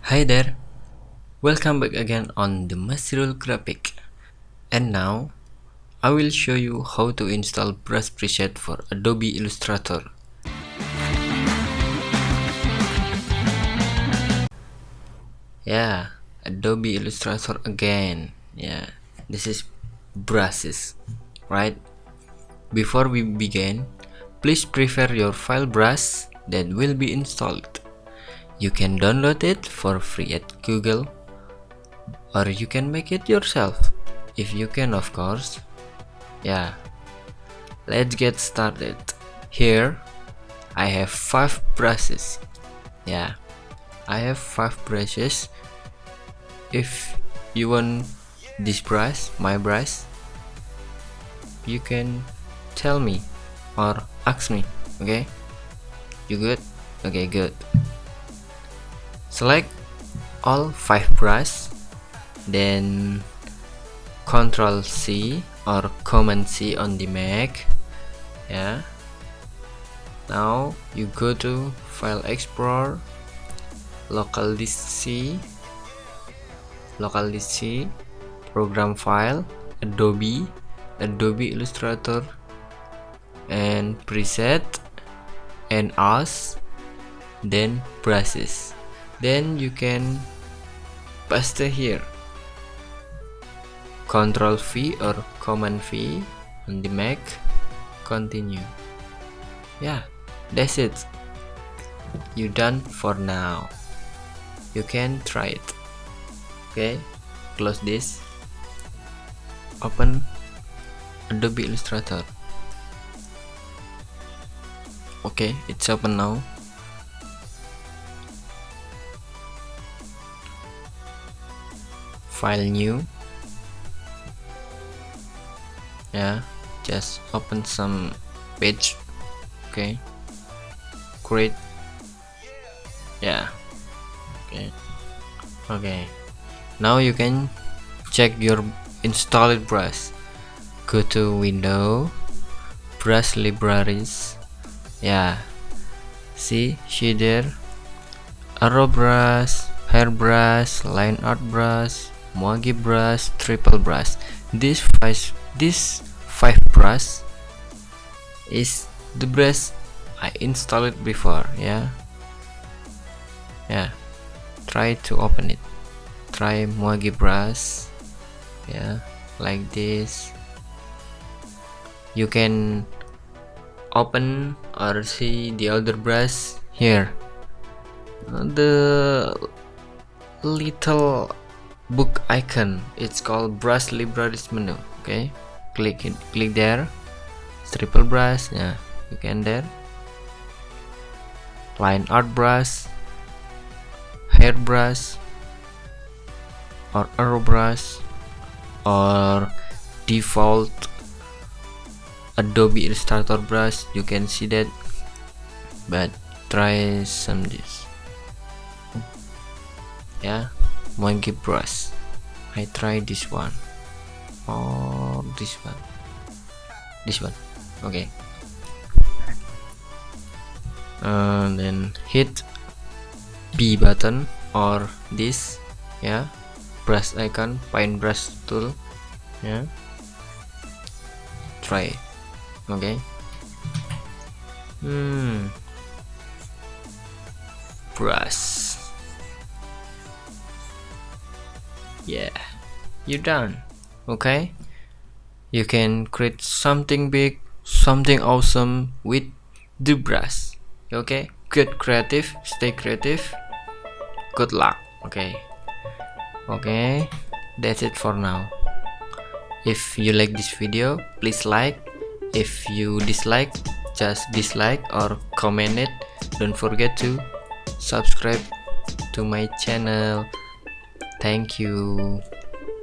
Hi there, welcome back again on the Masirul Graphic. And now I will show you how to install brush preset for Adobe Illustrator. Yeah, Adobe Illustrator again. Yeah, this is brushes, right? Before we begin, please prepare your file brush that will be installed. You can download it for free at Google, or you can make it yourself if you can, of course. Yeah, let's get started. Here I have 5 brushes. Yeah, I have 5 brushes. If you want this brush, my brush, you can tell me or ask me. Okay, you good? Okay, good. Select all 5 brushes, then Ctrl C or Command C on the Mac. Yeah, now you go to File Explorer, local disk C, program file, Adobe Illustrator, and preset, and as, then brushes. Then you can paste here, Ctrl V or Command V on the Mac, continue. Yeah, that's it. You done for now. You can try it. Okay, close this, open Adobe Illustrator. Okay, it's open now. File new. Yeah, just open some page. Okay, create. Yeah, okay, now you can check your installed brush. Go to Window, Brush Libraries. Yeah, see there, arrow brush, hair brush, line art brush, Moagi brush, triple brush. This five brush is the brush I installed before. Yeah, try to open it. Try Moagi brush. Yeah, like this. You can open or see the other brush here. The little book icon, it's called Brush Libraries menu. Okay, click there. Triple brush. Yeah, you can there. Line art brush, hair brush, or arrow brush, or default Adobe Illustrator brush. You can see that, but try some this. Yeah, Monkey brush. I try this one or this one. Okay, then hit B button or this. Yeah, brush icon, paintbrush tool. Yeah, try it. Okay, brush. Yeah, you're done. Okay, you can create something big, something awesome with the brush. Okay, good creative, stay creative, good luck. Okay, that's it for now. If you like this video, please like. If you dislike, just dislike or comment it. Don't forget to subscribe to my channel. Thank you.